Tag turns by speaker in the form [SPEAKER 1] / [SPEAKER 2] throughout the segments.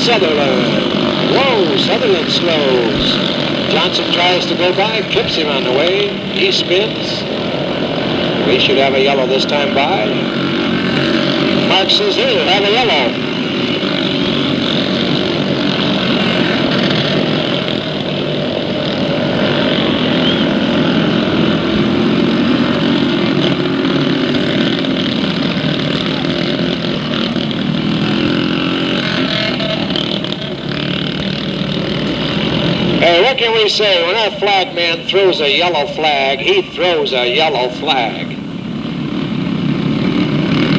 [SPEAKER 1] Sutherland. Whoa, Sutherland slows. Johnson tries to go by, clips him on the way. He spins. We should have a yellow this time by. Mark says, here, have a yellow. Hey, what can we say? When that flag man throws a yellow flag, he throws a yellow flag.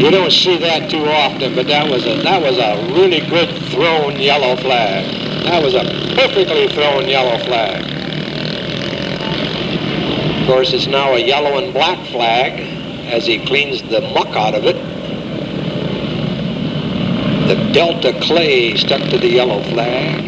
[SPEAKER 1] You don't see that too often, but that was a really good thrown yellow flag. That was a perfectly thrown yellow flag. Of course, it's now a yellow and black flag as he cleans the muck out of it. The Delta clay stuck to the yellow flag.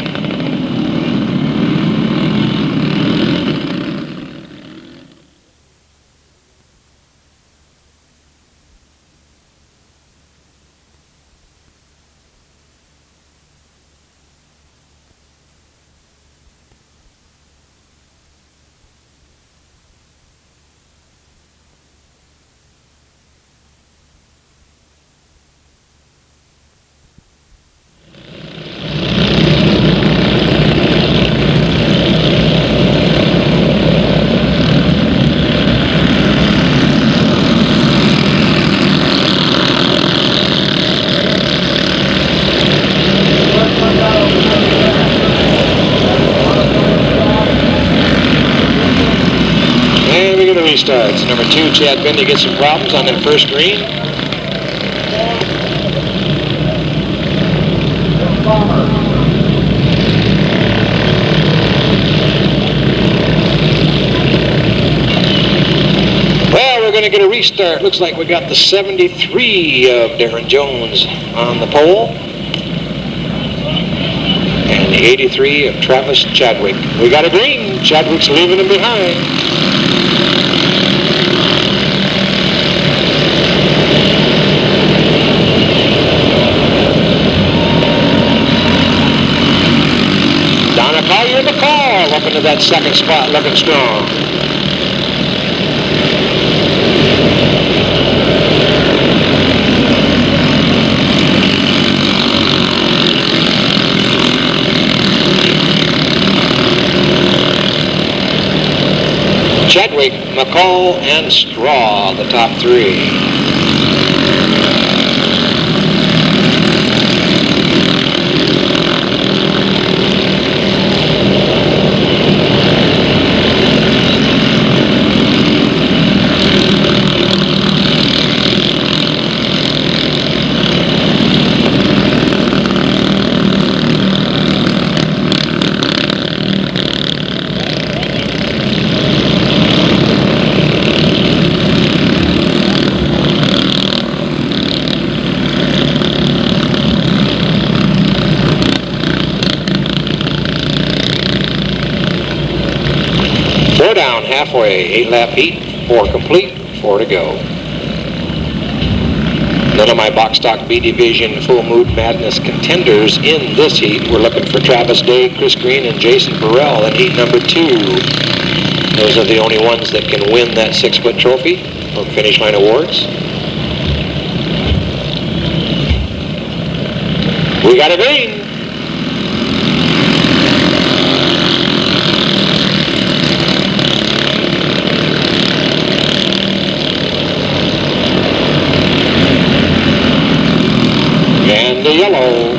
[SPEAKER 1] Restarts. Number 2, Chad Bendy gets some problems on that first green. Well, we're going to get a restart. Looks like we got the 73 of Darren Jones on the pole. And the 83 of Travis Chadwick. We got a green. Chadwick's leaving him behind. McCall up into that second spot, looking strong. Chadwick, McCall, and Straw, the top 3. Down halfway, 8-lap heat, 4 complete, 4 to go. None of my box stock B division full mood madness contenders in this heat. We're looking for Travis Day, Chris Green, and Jason Burrell in heat number 2. Those are the only ones that can win that 6-foot trophy from Finish Line Awards. We got a green. And the yellow.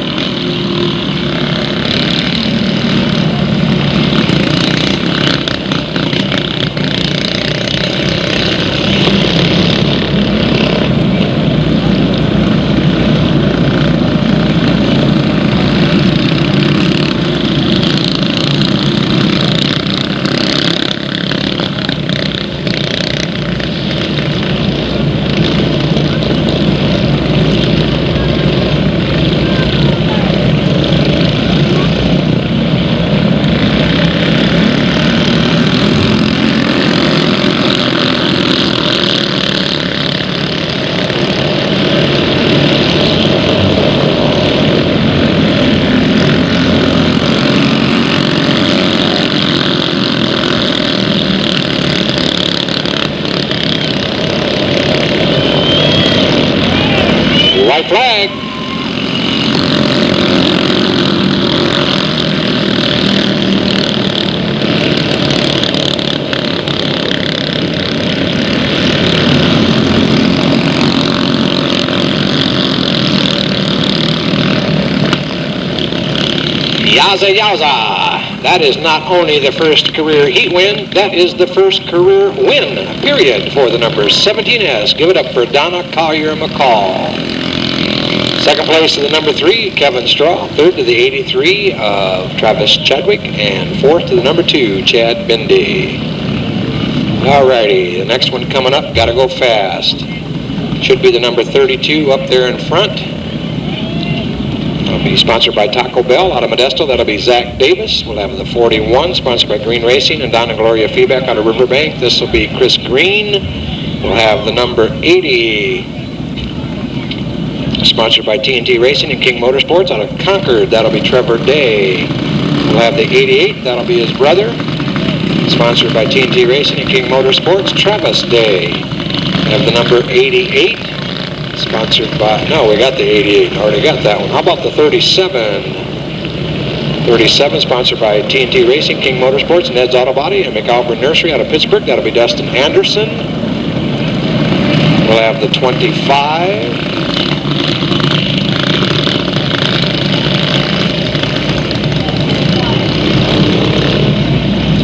[SPEAKER 1] Yowza, yowza. That is not only the first career heat win, that is the first career win, period, for the number 17S. Give it up for Donna Collier McCall. Second place to the number 3, Kevin Straw. Third to the 83 of Travis Chadwick. And fourth to the number 2, Chad Bindi. Alrighty, the next one coming up, gotta go fast. Should be the number 32 up there in front. That'll be sponsored by Taco Bell out of Modesto. That'll be Zach Davis. We'll have the 41, sponsored by Green Racing, and Donna Gloria Feedback out of Riverbank. This will be Chris Green. We'll have the number 80, sponsored by TNT Racing and King Motorsports out of Concord. That'll be Trevor Day. We'll have the 88. That'll be his brother, sponsored by TNT Racing and King Motorsports, Travis Day. We have the number 88, sponsored by, no, we got the 88, already got that one. How about the 37? 37, sponsored by TNT Racing, King Motorsports, Ned's Auto Body, and McAlpin Nursery out of Pittsburgh. That'll be Dustin Anderson. We'll have the 25.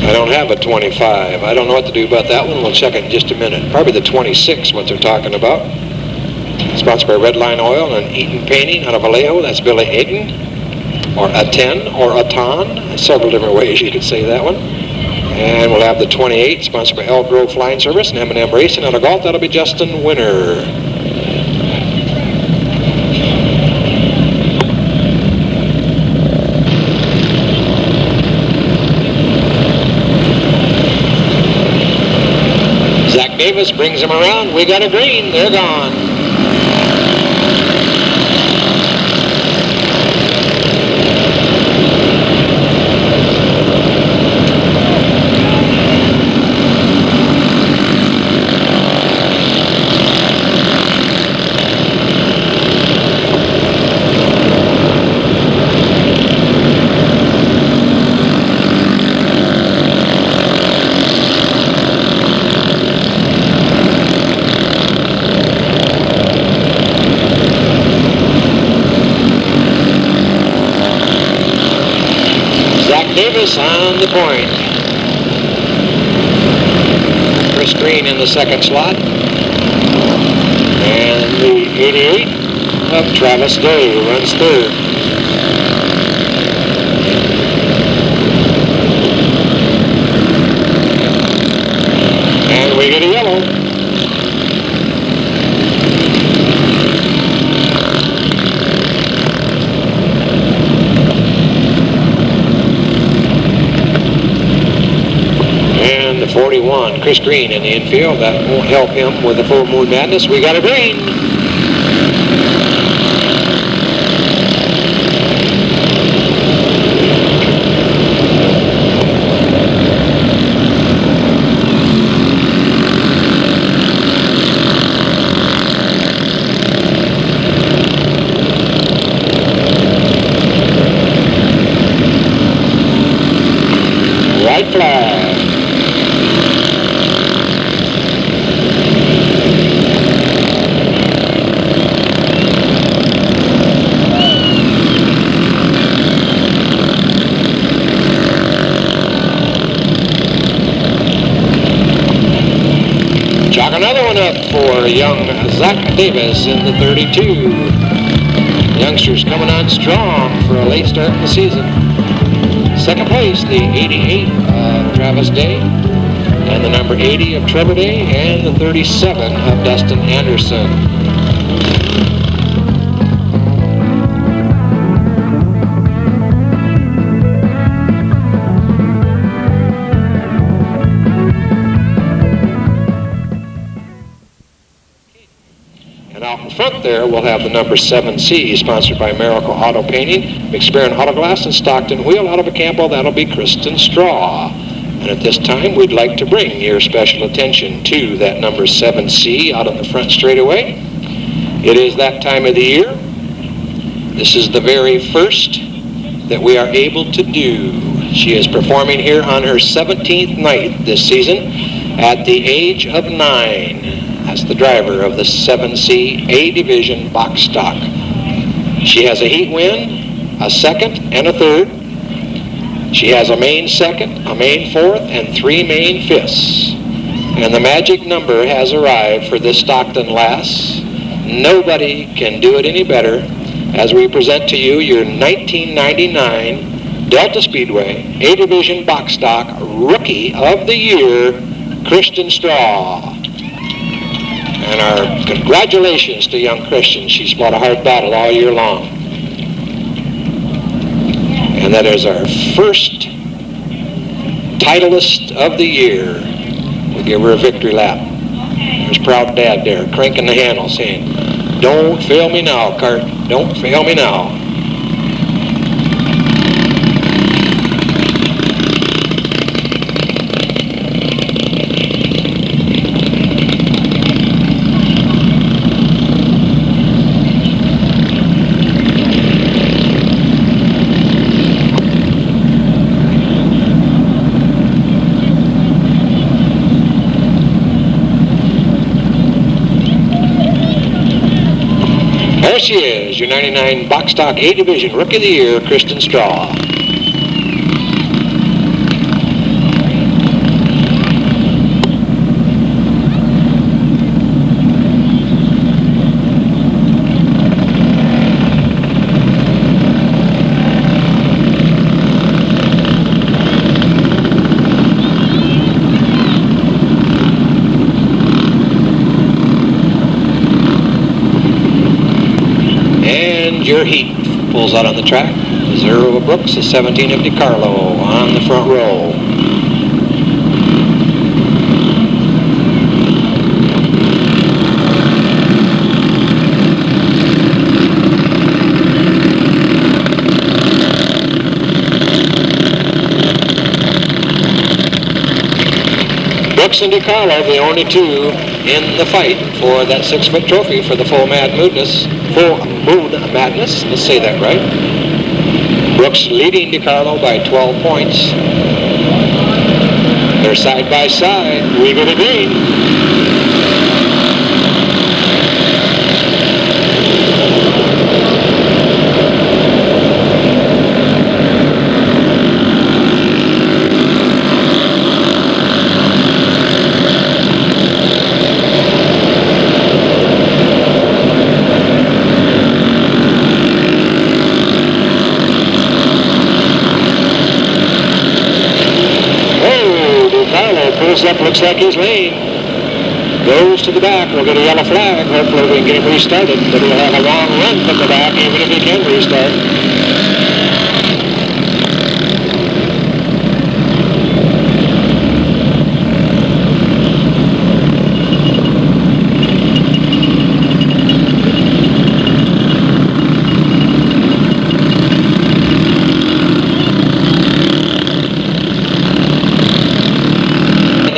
[SPEAKER 1] I don't have a 25. I don't know what to do about that one. We'll check it in just a minute. Probably the 26, what they're talking about. Sponsored by Redline Oil and Eaton Painting out of Vallejo. That's Billy Aiden. Or a 10 or a ton. Several different ways you could say that one. And we'll have the 28, sponsored by Elk Grove Flying Service and M&M Racing out of Galt. That'll be Justin Winter. Davis brings them around. We got a green. They're gone. Davis on the point. Chris Green in the second slot. And the 88 of Travis Day runs third. And we get a yellow. And the 41, Chris Green in the infield. That won't help him with the Full Moon Madness. We got a green. White flag. Chalk another one up for young Zach Davis in the 32. Youngsters coming on strong for a late start in the season. Second place, the 88 of Travis Day, and the number 80 of Trevor Day, and the 37 of Dustin Anderson. And out in front there, we'll have the number 7C, sponsored by Miracle Auto Painting, McSparran Auto Glass, and Stockton Wheel out of Acampo. That'll be Kristen Straw. And at this time, we'd like to bring your special attention to that number 7C out on the front straightaway. It is that time of the year. This is the very first that we are able to do. She is performing here on her 17th night this season at the age of 9. That's the driver of the 7C A Division box stock. She has a heat win, a second, and a third. She has a main second, a main fourth, and 3 main fifths. And the magic number has arrived for this Stockton lass. Nobody can do it any better as we present to you your 1999 Delta Speedway A-Division Box Stock Rookie of the Year, Kristen Straw. And our congratulations to young Kristen. She's fought a hard battle all year long. And that is our first titleist of the year. We'll give her a victory lap. There's proud Dad there, cranking the handle, saying, "Don't fail me now, Cart. Don't fail me now." There she is, your 99 Box Stock A-Division Rookie of the Year, Kristen Straw. Your heat pulls out on the track. 0 of Brooks, a 17 of DiCarlo on the front row. Brooks and DiCarlo, the only two in the fight for that 6-foot trophy for the full Moon Madness. Let's say that right. Brooks leading DiCarlo by 12 points. They're side by side. We go to green. Up, looks like he's lane. Goes to the back. We'll get a yellow flag. Hopefully we can get him restarted, but he'll have a long run from the back even if he can restart.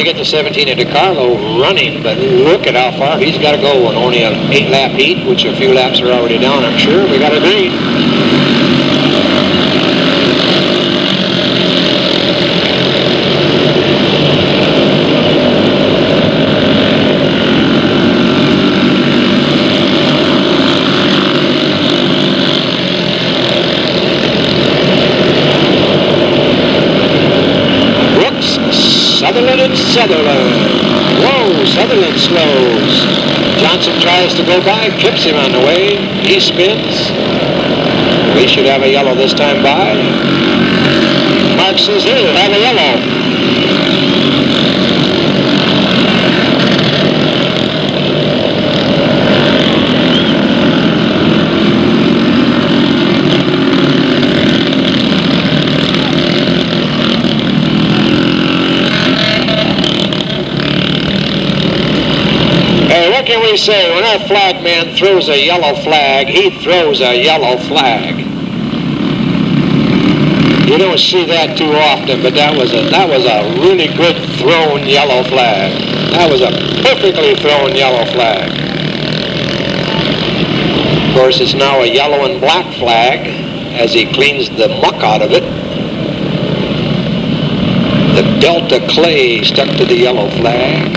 [SPEAKER 1] The 17 of DiCarlo running, but look at how far he's got to go in only an 8-lap heat, which a few laps are already down, I'm sure. We got a green. Sutherland. Whoa, Sutherland slows. Johnson tries to go by, clips him on the way. He spins. We should have a yellow this time by. Mark says, here, we'll have a yellow. What can we say? When our flag man throws a yellow flag, he throws a yellow flag. You don't see that too often, but that was a really good thrown yellow flag. That was a perfectly thrown yellow flag. Of course, it's now a yellow and black flag as he cleans the muck out of it. The Delta clay stuck to the yellow flag.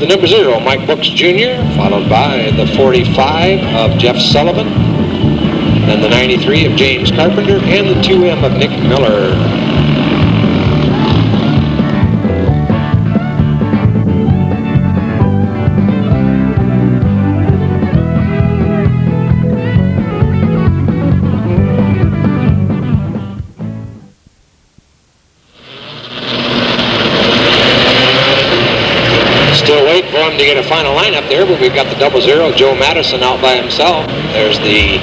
[SPEAKER 1] the number 0, Mike Brooks Jr., followed by the 45 of Jeff Sullivan, then the 93 of James Carpenter, and the 2M of Nick Miller. For him to get a final lineup there, but we've got the 00, Joe Madison, out by himself. There's the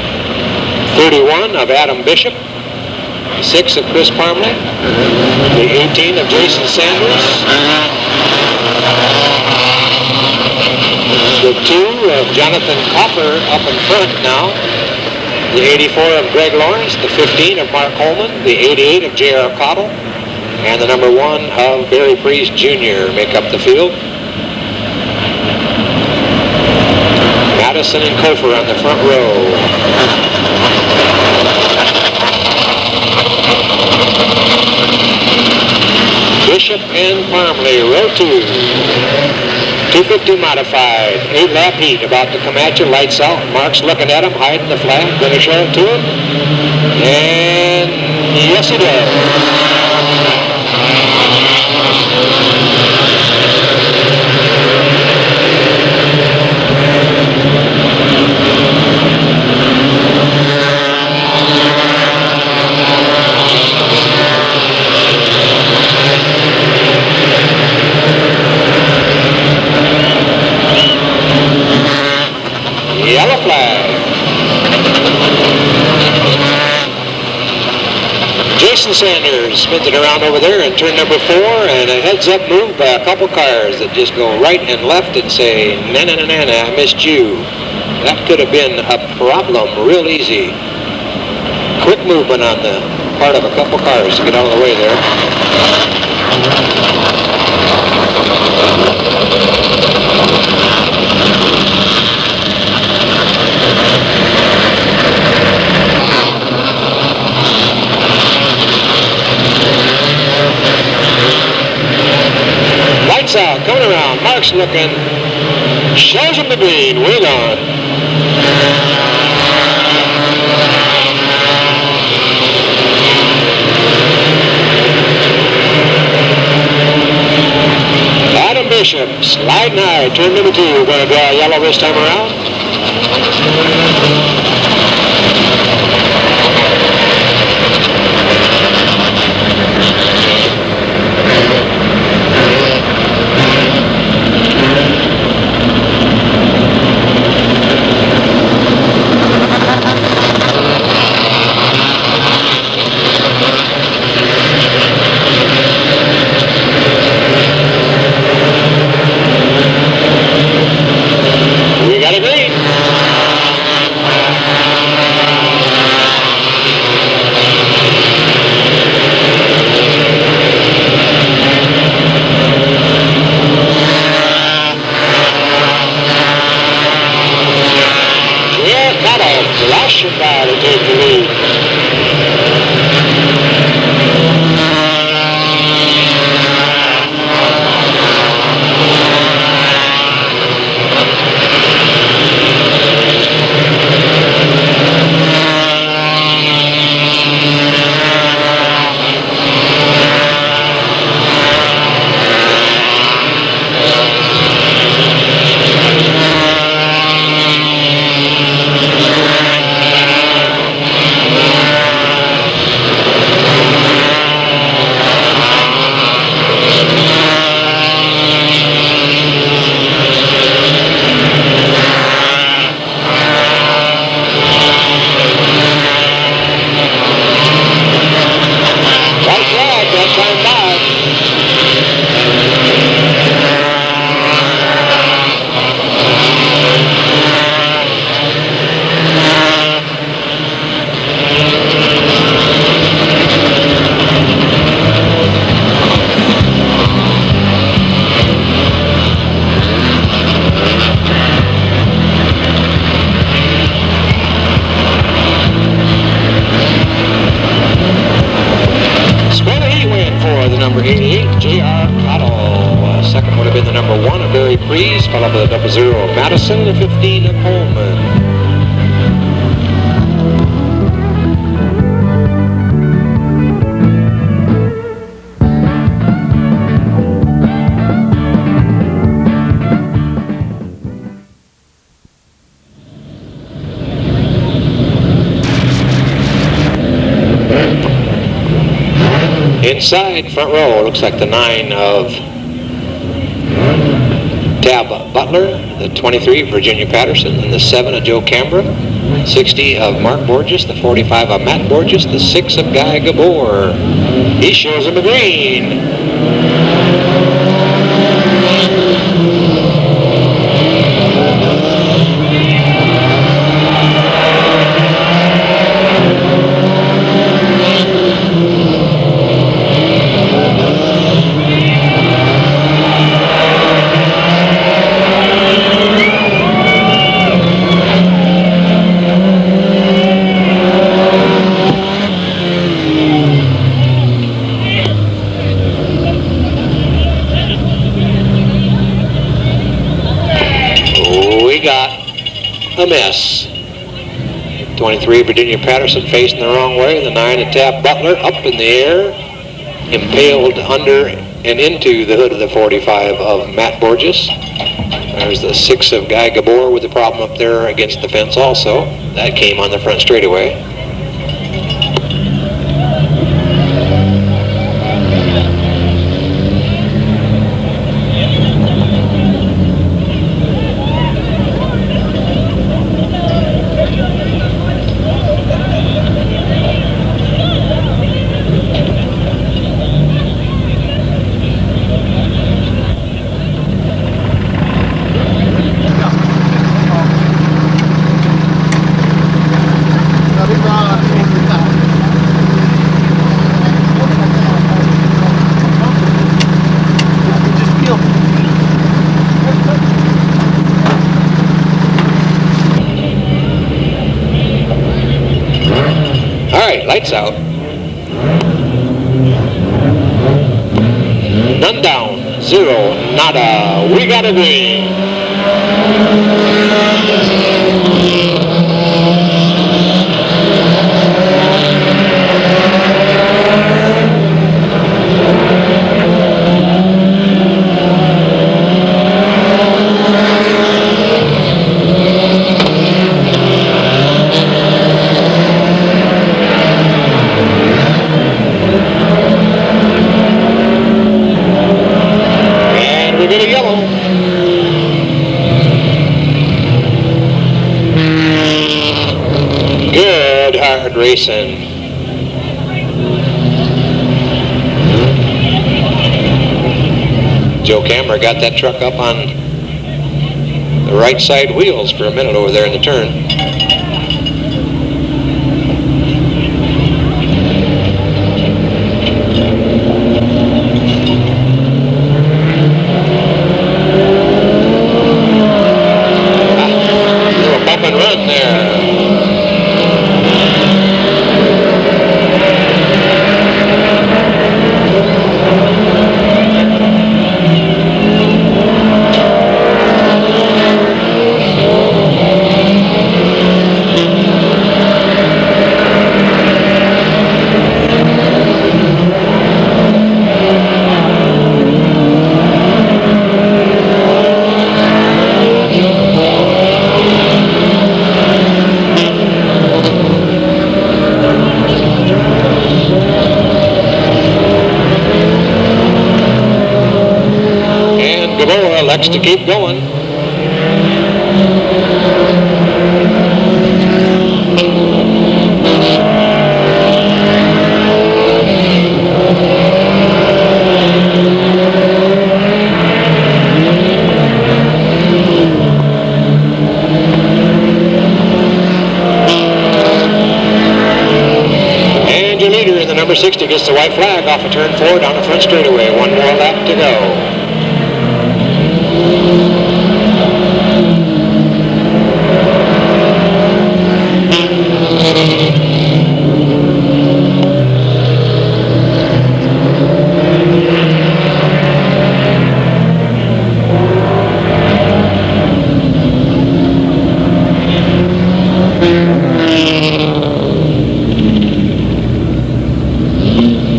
[SPEAKER 1] 31 of Adam Bishop, the 6 of Chris Parmley, the 18 of Jason Sanders, the 2 of Jonathan Coffer up in front now, the 84 of Greg Lawrence, the 15 of Mark Holman, the 88 of J.R. Cottle, and the number 1 of Barry Priest Jr. make up the field. Madison and Kofer on the front row. Bishop and Parmley, row 2. 250 modified. 8-lap heat about to come at you. Lights out. Mark's looking at him, hiding the flag. Going to show it to him. And yes, he does. Yellow flag. Jason Sanders spins it around over there in turn number 4, and a heads-up move by a couple cars that just go right and left and say, na-na-na-na-na, I missed you. That could have been a problem real easy. Quick movement on the part of a couple cars to get out of the way there. Lights out, coming around, Mark's looking, shows him the green, way gone. Adam Bishop, sliding high, turn number 2, going to draw yellow this time around. Freeze, followed by the 00 of Madison, the 15 of Holman. Inside, front row, looks like the 9 of Tab Butler, the 23 of Virginia Patterson, and the 7 of Joe Cambra, 60 of Mark Borges, the 45 of Matt Borges, the 6 of Guy Gabor. He shows him a green. A mess. 23 Virginia Patterson facing the wrong way. The 9 of Tab Butler up in the air, impaled under and into the hood of the 45 of Matt Borges. There's the 6 of Guy Gabor with the problem up there against the fence also. That came on the front straightaway. Lights out. None down. 0. Nada. We got a green. Racing. Joe Camera got that truck up on the right side wheels for a minute over there in the turn. Little bump and run there. Elects to keep going. And your leader in the number 60 gets the white flag off of turn 4 down the front straightaway. One more lap to go.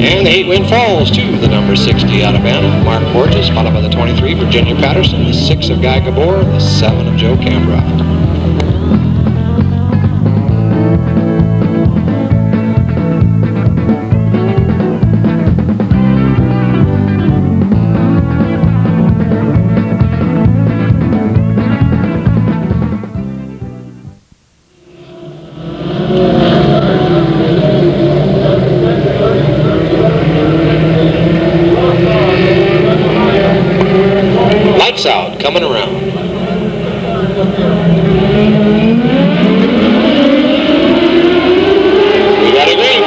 [SPEAKER 1] And the 8 win falls to the number 60 Alabama, Mark Borges, followed by the 23, Virginia Patterson, the 6 of Guy Gabor, the 7 of Joe Cambra. Out, coming around. We got a green.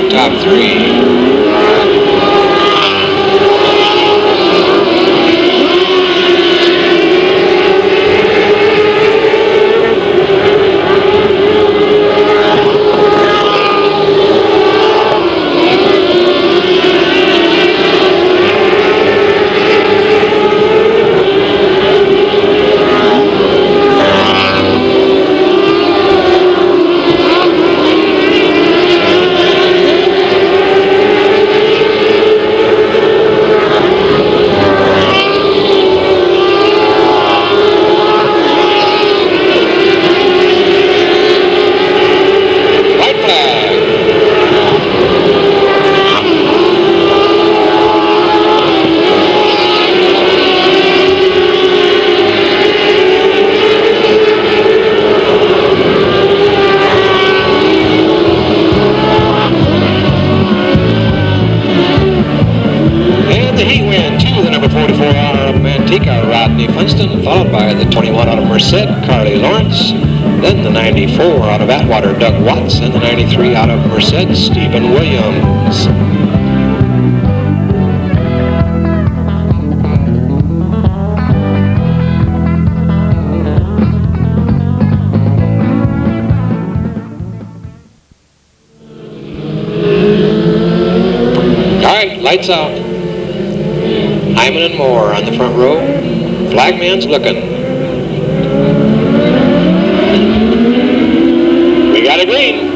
[SPEAKER 1] Top 3. Followed by the 21 out of Merced, Carly Lawrence, then the 94 out of Atwater, Doug Watts, and the 93 out of Merced, Stephen Williams. All right, lights out. Hyman and Moore on the front row. Flagman's looking. We got a green.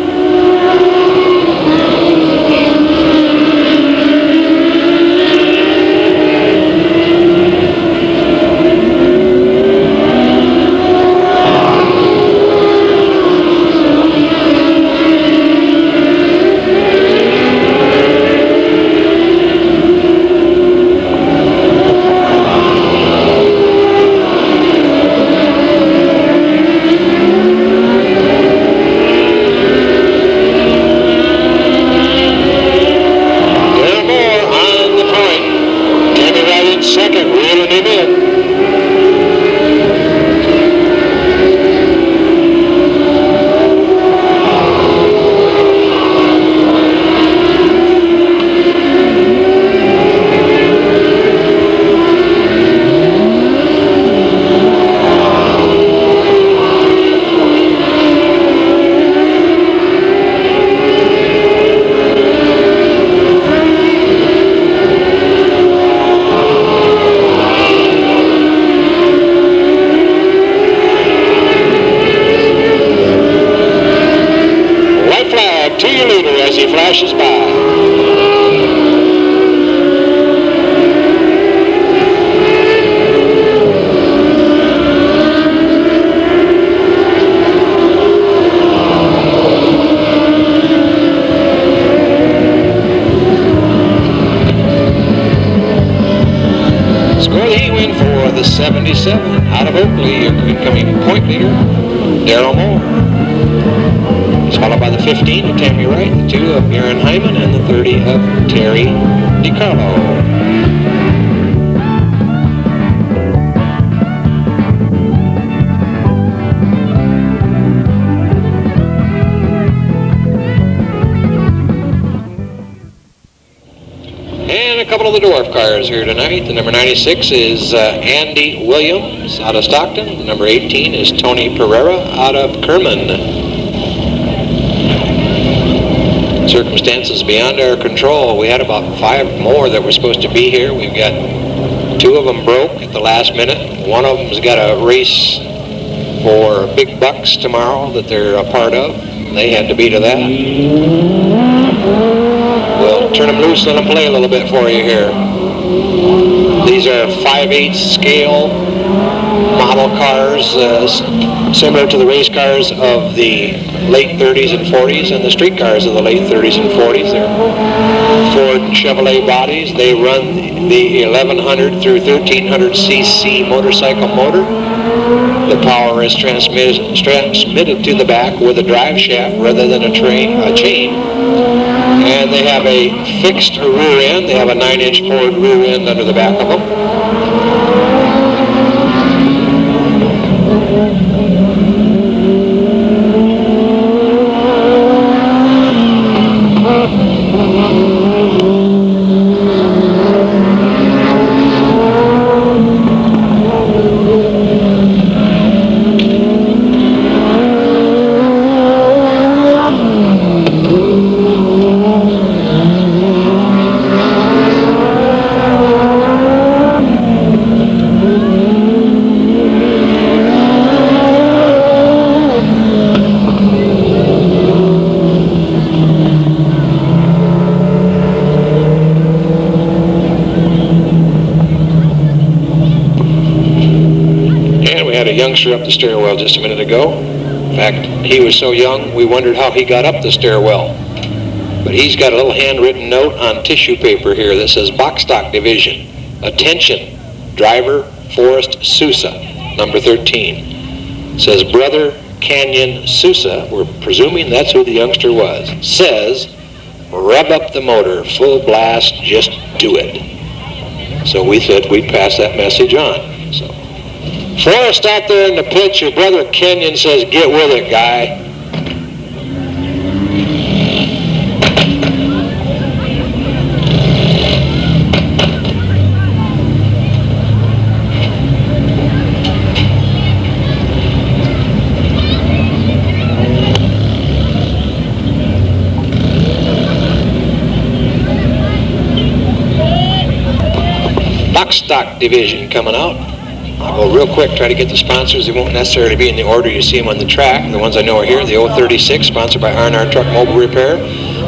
[SPEAKER 1] Flashes by. Score the heat win for the 77 out of Oakley, your incoming point leader, Darrell Moore. It's followed by the 15 of Tammy Wright, the 2 of Aaron Hyman, and the 30 of Terry DiCarlo. couple of the dwarf cars here tonight. The number 96 is Andy Williams out of Stockton. The number 18 is Tony Pereira out of Kerman. Circumstances beyond our control. We had about 5 more that were supposed to be here. We've got 2 of them broke at the last minute. One of them's got a race for big bucks tomorrow that they're a part of. They had to be to that. We'll turn them loose and let them play a little bit for you here. These are 5/8 scale model cars, similar to the race cars of the late 30s and 40s and the street cars of the late 30s and 40s. They're Ford and Chevrolet bodies. They run the 1100 through 1300 cc motorcycle motor. The power is transmitted to the back with a drive shaft rather than a chain. And they have a fixed rear end. They have a 9-inch Ford rear end under the back of them. Youngster up the stairwell just a minute ago. In fact, he was so young we wondered how he got up the stairwell. But he's got a little handwritten note on tissue paper here that says Box Stock Division. Attention, driver Forrest Sousa, number 13. It says Brother Canyon Sousa, we're presuming that's who the youngster was, says rev up the motor, full blast, just do it. So we said we'd pass that message on. So Forrest out there in the pit, your brother Kenyon says, get with it, guy. Box Stock Division coming out. I'll go real quick, try to get the sponsors. They won't necessarily be in the order you see them on the track. The ones I know are here. The 036, sponsored by R&R Truck Mobile Repair.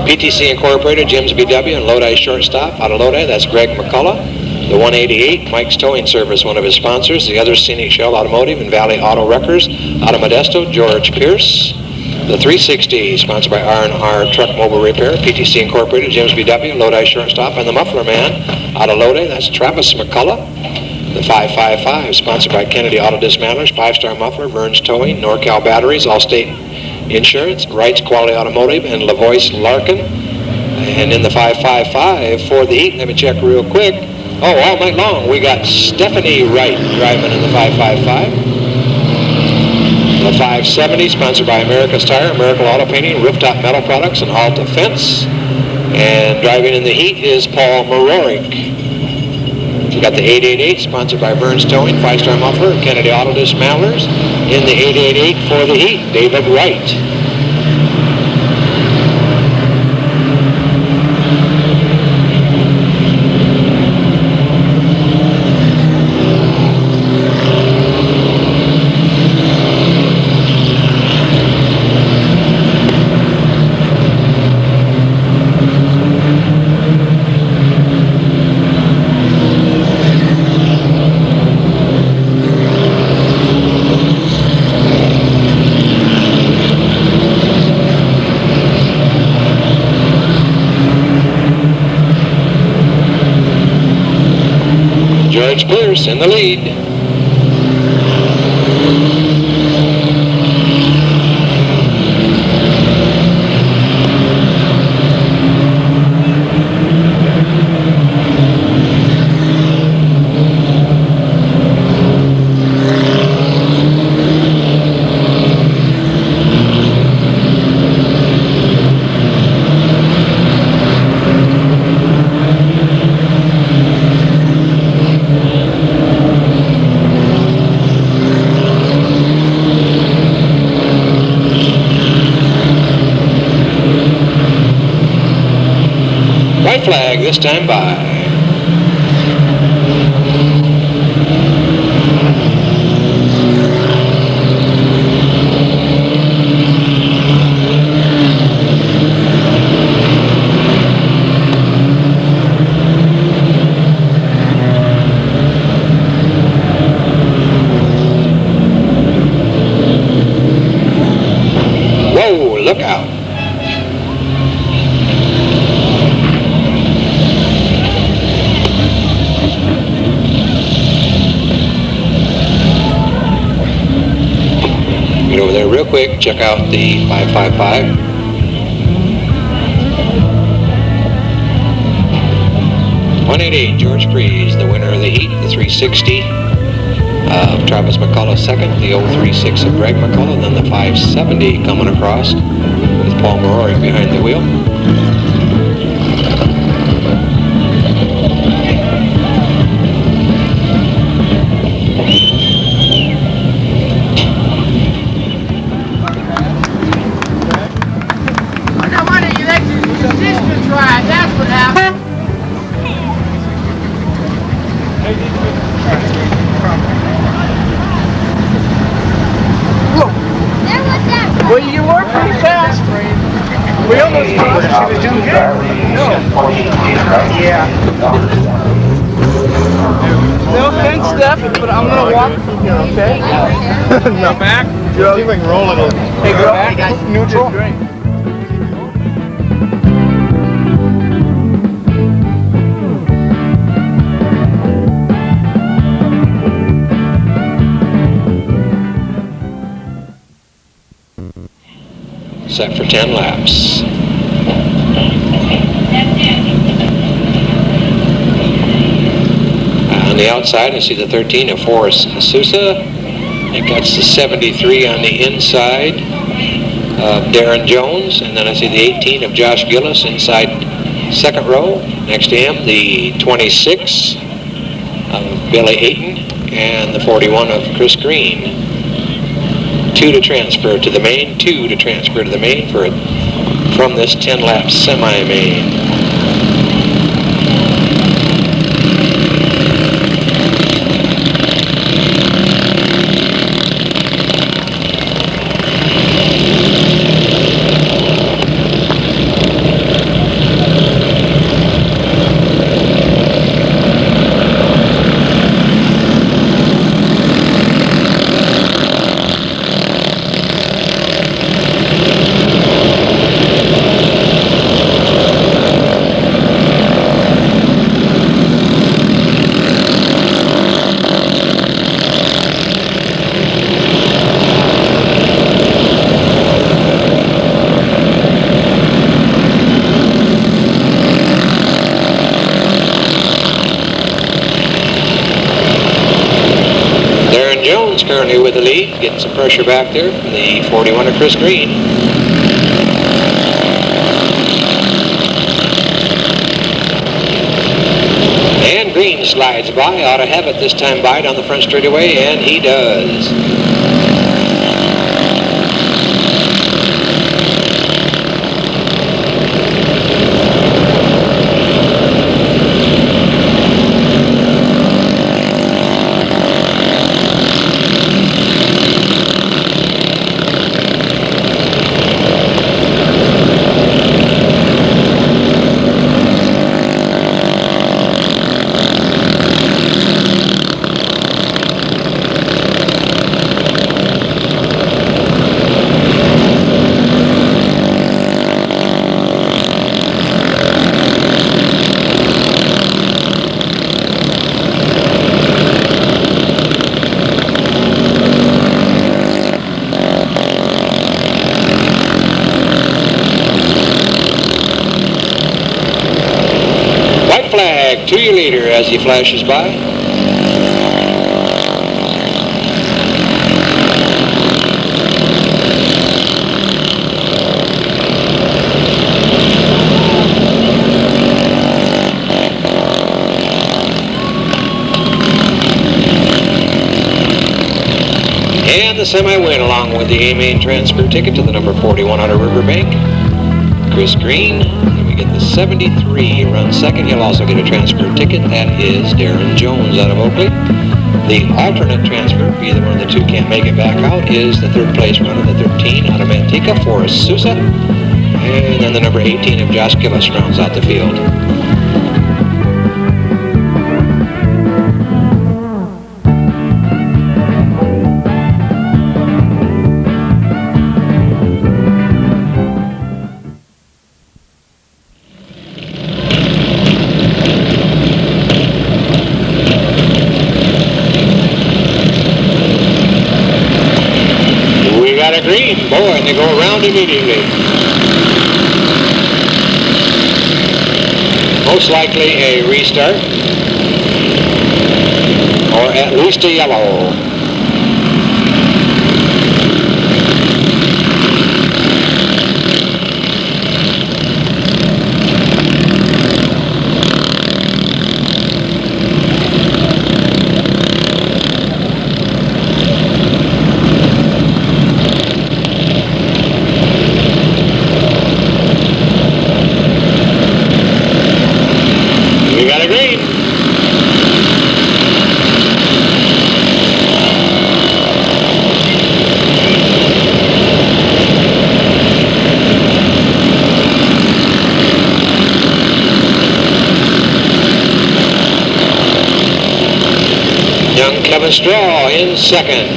[SPEAKER 1] PTC Incorporated, Jim's BW, and Lodi Shortstop out of Lodi. That's Greg McCullough. The 188, Mike's Towing Service, one of his sponsors. The other, Scenic Shell Automotive and Valley Auto Wreckers out of Modesto, George Pierce. The 360, sponsored by R&R Truck Mobile Repair, PTC Incorporated, Jim's BW, Lodi Shortstop, and the Muffler Man out of Lodi. That's Travis McCullough. The 555, sponsored by Kennedy Auto Dismantlers, 5-Star Muffler, Burns Towing, NorCal Batteries, Allstate Insurance, Wrights Quality Automotive, and LaVoice Larkin. And in the 555 for the heat, let me check real quick. Oh, all night long, we got Stephanie Wright driving in the 555. The 570, sponsored by America's Tire, Miracle Auto Painting, Rooftop Metal Products, and Alta Fence. And driving in the heat is Paul Marorik. We got the 888, sponsored by Burns Towing, 5-Star Muffler, Kennedy Auto Dismantlers. In the 888 for the heat, David Wright. George Pierce in the lead. White flag this time by. Whoa, look out. Get over there real quick, check out the 555. .188 George Freeze, the winner of the heat, the 360 of Travis McCullough second, the 036 of Greg McCullough, and then the 570 coming across with Paul Marori behind the wheel.
[SPEAKER 2] Well, you were pretty fast. We almost lost you. No. Yeah. No offense, Steph, but I'm going to walk from here, okay? No. Back? See if we can roll it. Hey, go back. Neutral. Great.
[SPEAKER 1] Set for 10 laps. On the outside, I see the 13 of Forrest Sousa. It got the 73 on the inside of Darren Jones. And then I see the 18 of Josh Gillis inside second row. Next to him, the 26 of Billy Ayton and the 41 of Chris Green. 2 to transfer to the main, 2 to transfer to the main from this 10-lap semi-main. Jones currently with the lead, getting some pressure back there from the 41 of Chris Green. And Green slides by, ought to have it this time by down the front straightaway, and he does. Flag to your leader as he flashes by. And the semi-win along with the A-main transfer ticket to the number 41 out of Riverbank. Chris Green. get the 73, runs second. He'll also get a transfer ticket. That is Darren Jones out of Oakley. The alternate transfer, if either one of the two can't make it back out, is the third place runner, the 13 out of Manteca, Forrest Sousa. And then the number 18 of Josh Gillis rounds out the field. Green, boy, and they go around immediately. Most likely a restart, or at least a yellow. Kevin Straw in second.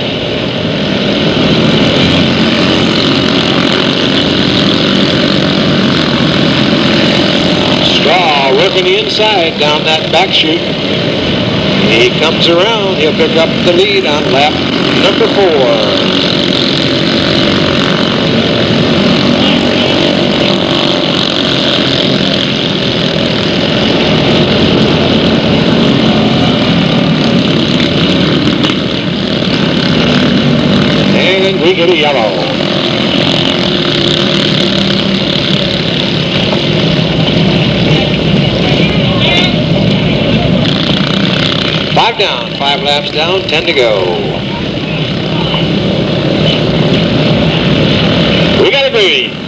[SPEAKER 1] Straw working the inside down that back chute. He comes around. He'll pick up the lead on lap number 4. We get a yellow. Five down, 5 laps down, 10 to go. We got a green.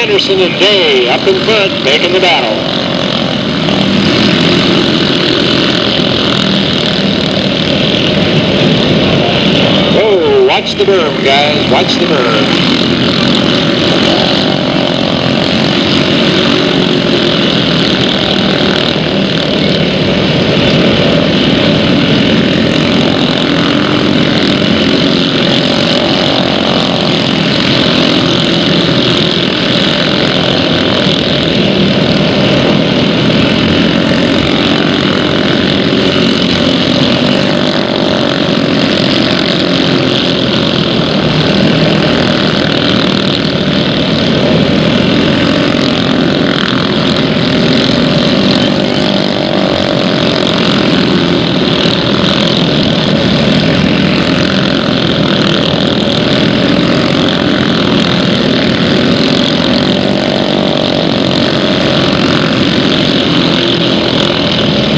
[SPEAKER 1] Anderson and Day up in front, making the battle. Oh, watch the berm, guys. Watch the berm.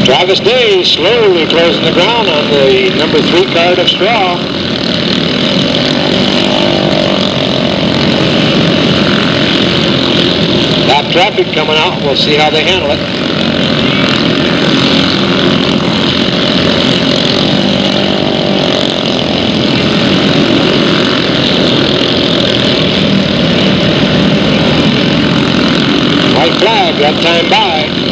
[SPEAKER 1] Travis Day slowly closing the ground on the number 3 card of Straw. Stop traffic coming out. We'll see how they handle it. White flag, that time by.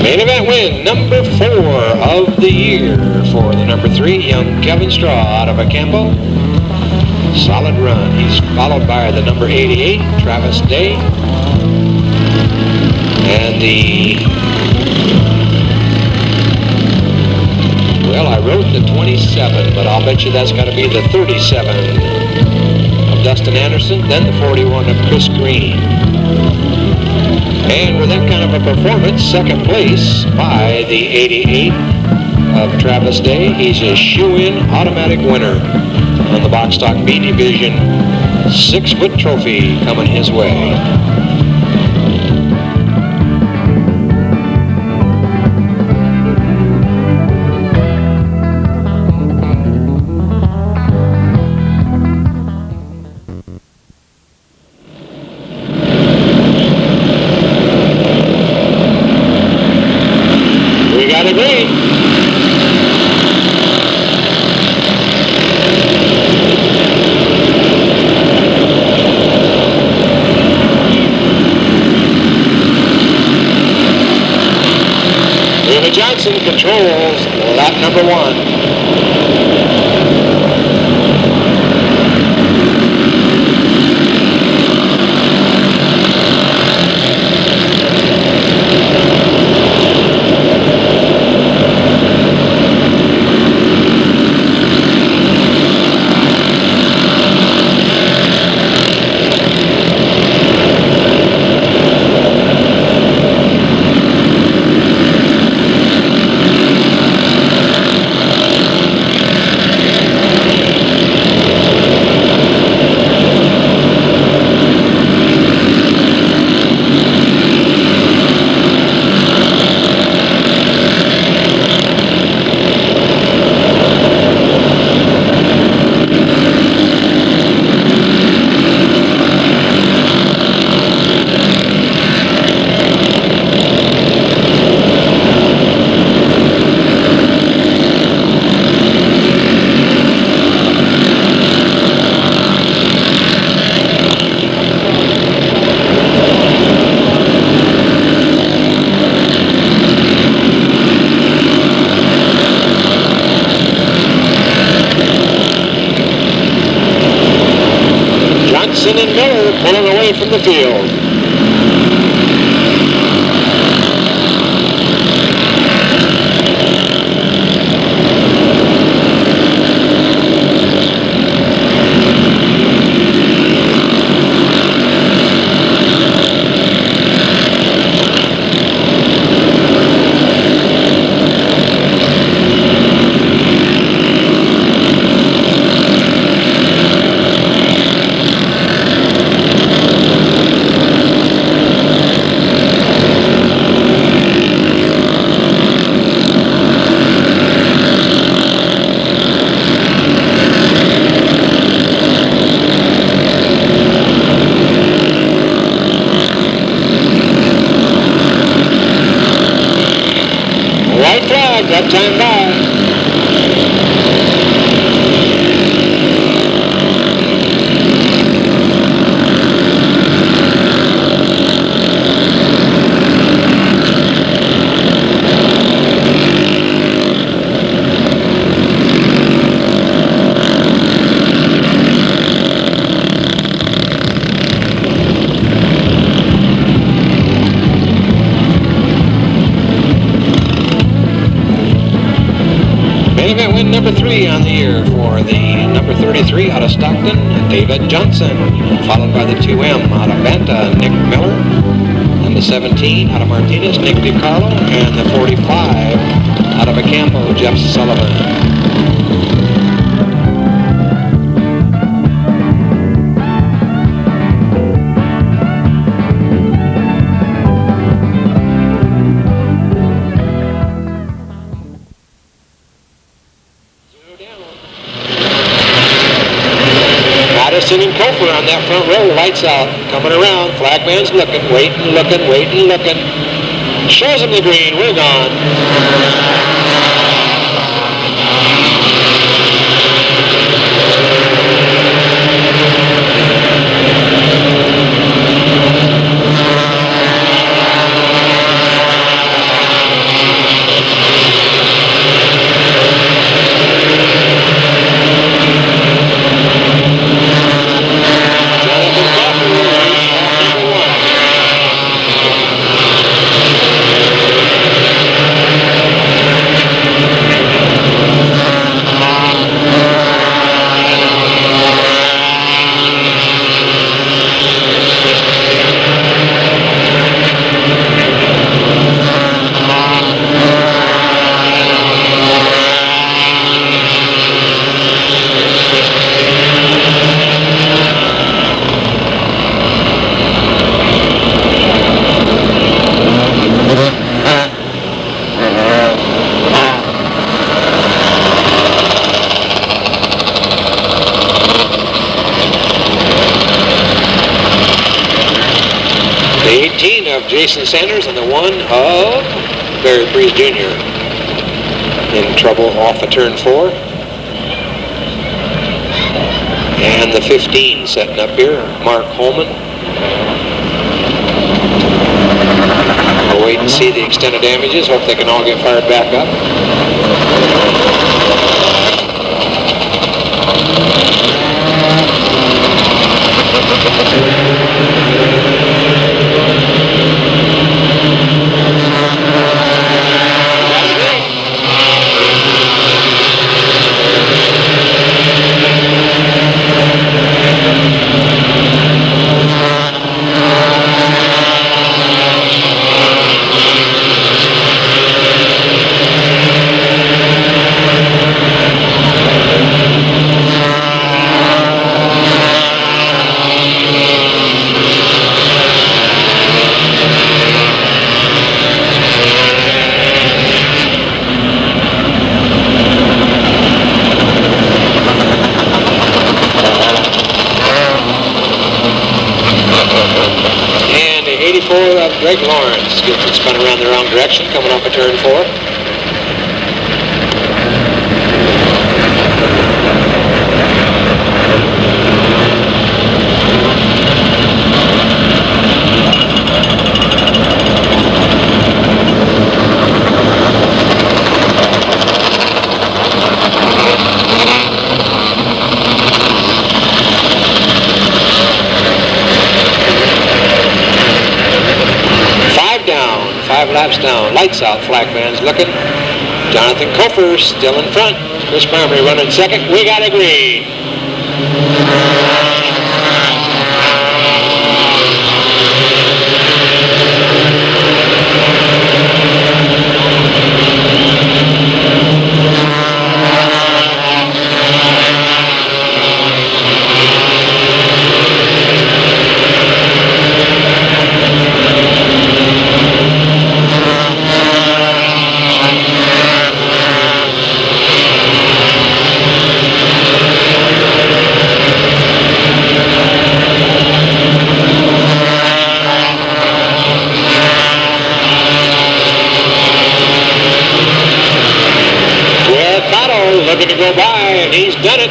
[SPEAKER 1] Main event win, number 4 of the year for the number 3, young Kevin Straw out of Acampo. Solid run. He's followed by the number 88, Travis Day. And the, Well, I wrote the 27, but I'll bet you that's got to be the 37 of Dustin Anderson, then the 41 of Chris Green. And with that kind of a performance, second place by the 88 of Travis Day. He's a shoe-in automatic winner on the Box Stock B Division 6-foot trophy coming his way. We got a green. Johnson controls lap number 1. Johnson and Miller pulling away from the field. White flag, that time by. Main event win number 3 on the year for the number 33 out of Stockton, David Johnson, followed by the 2M out of Banta, Nick Miller, and the 17 out of Martinez, Nick DiCarlo, and the 45 out of Acampo, Jeff Sullivan. Madison and Kofer on that front row, lights out, coming around, flagman's looking, waiting, looking. Shows him the green, we're gone. of Jason Sanders and the 1 of Barry Freese Jr. In trouble off of turn 4. And the 15 setting up here, Mark Holman. We'll wait and see the extent of damages. Hope they can all get fired back up. Greg Lawrence gets it spun around the wrong direction, coming off of turn 4. Laps down, lights out, flag man's looking. Jonathan Kofer still in front. Chris Primary running second. We got a green. Looking to go by, and he's done it.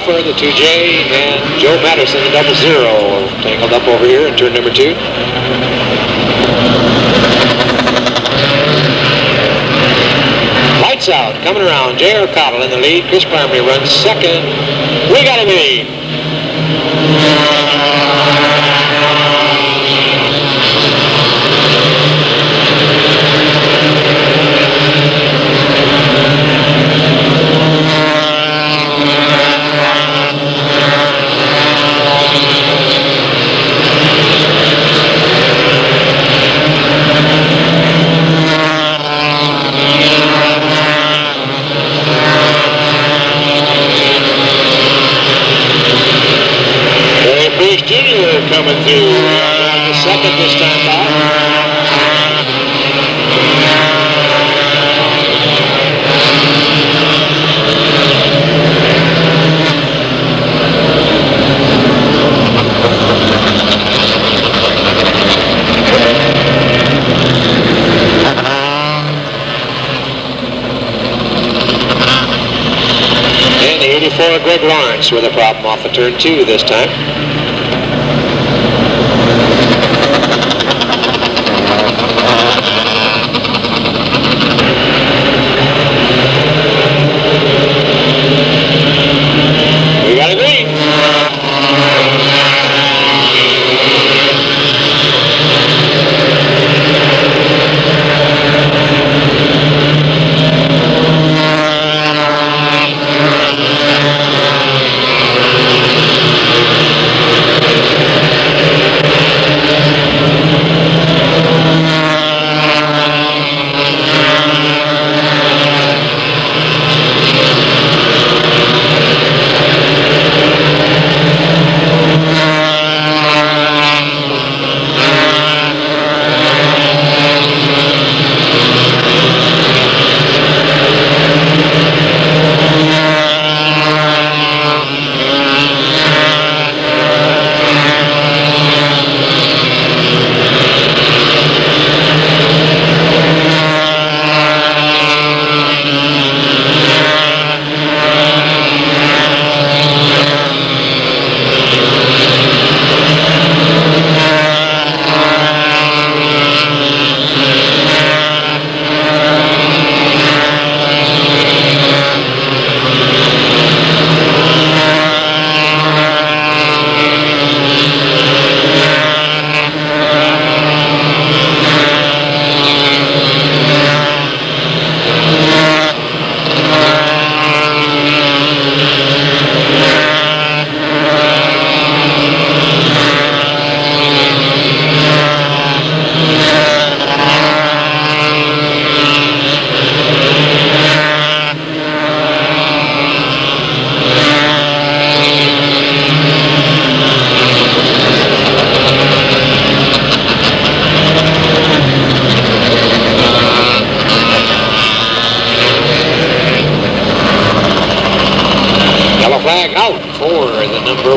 [SPEAKER 1] The 2J and Joe Matterson, the 00, tangled up over here in turn number 2. Lights out, coming around. J.R. Cottle in the lead. Chris Primary runs second. We got a lead. Coming through the second this time by. And the 84 Greg Lawrence with a problem off of turn 2 this time.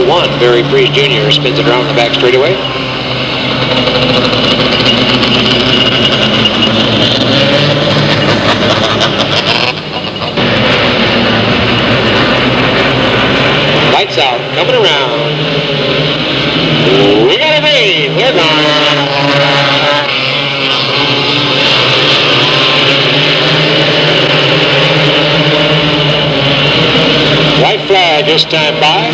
[SPEAKER 1] 1, Barry Freeze Jr. spins it around the back straightaway. Lights out, coming around. We got a green, they're gone. White flag this time by.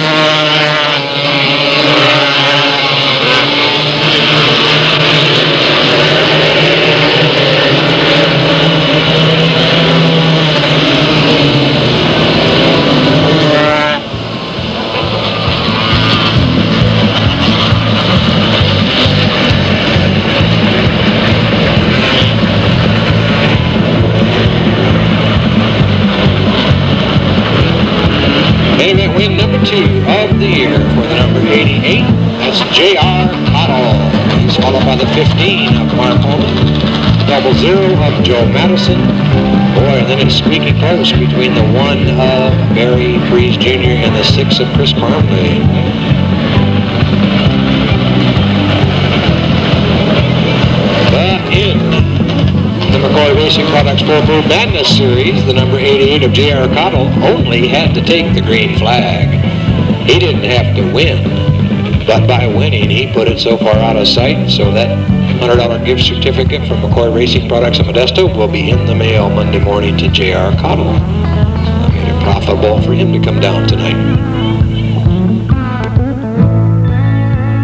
[SPEAKER 1] Main event win number 2 of the year for the number 88. That's J.R. Cottle. He's followed by the 15 of Mark Holman, 00 of Joe Madison. Boy, and then it's squeaky close between the 1 of Barry Freeze Jr. and the 6 of Chris Parmley. But in the McCoy Racing Products Full Moon Madness Series, the number 88 of J.R. Cottle only had to take the green flag. He didn't have to win, but by winning, he put it so far out of sight, so that $100 gift certificate from McCoy Racing Products of Modesto will be in the mail Monday morning to J.R. Cottle. I made it profitable for him to come down tonight.